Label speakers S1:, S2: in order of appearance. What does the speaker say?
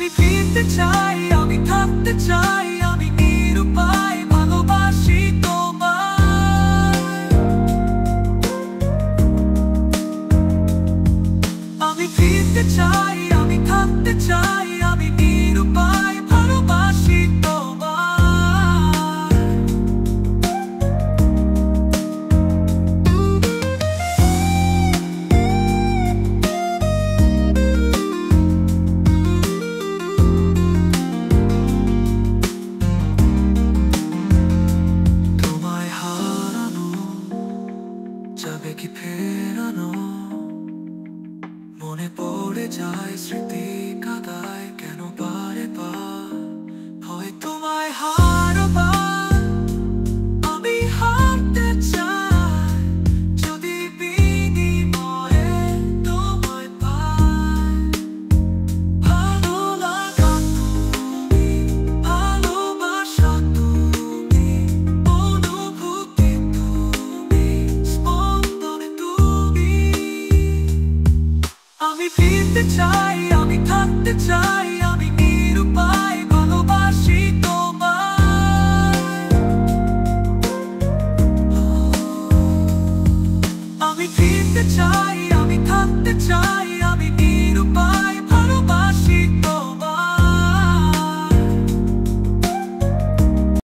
S1: আমি ফিরতে চাই, আমি থাকতে চাই, আমি নিরুপায় ভালোবাসি তোমায়। আমি ফিরতে চাই, আমি থাকতে চাই, আমি নিরুপায় ভালোবাসি তোমায়। তোমায় হারানো যাবে কি ফেরানো, মনে পড়ে যায় স্মৃতি কাদায় কেন বারে বার। হয় তোমায় হারবার, আমি হারতে চাই, যদি বিনিময়ে তোমায় পাই। ভালো লাগা তুমি, ভালোবাসা তুমি, অনুভূতি তুমি, স্পন্দনে তুমি। আমি ফিরতে চাই, আমি থাকতে চাই, আমি নিরুপায় ভালোবাসি তোমায়। আমি ফিরতে চাই।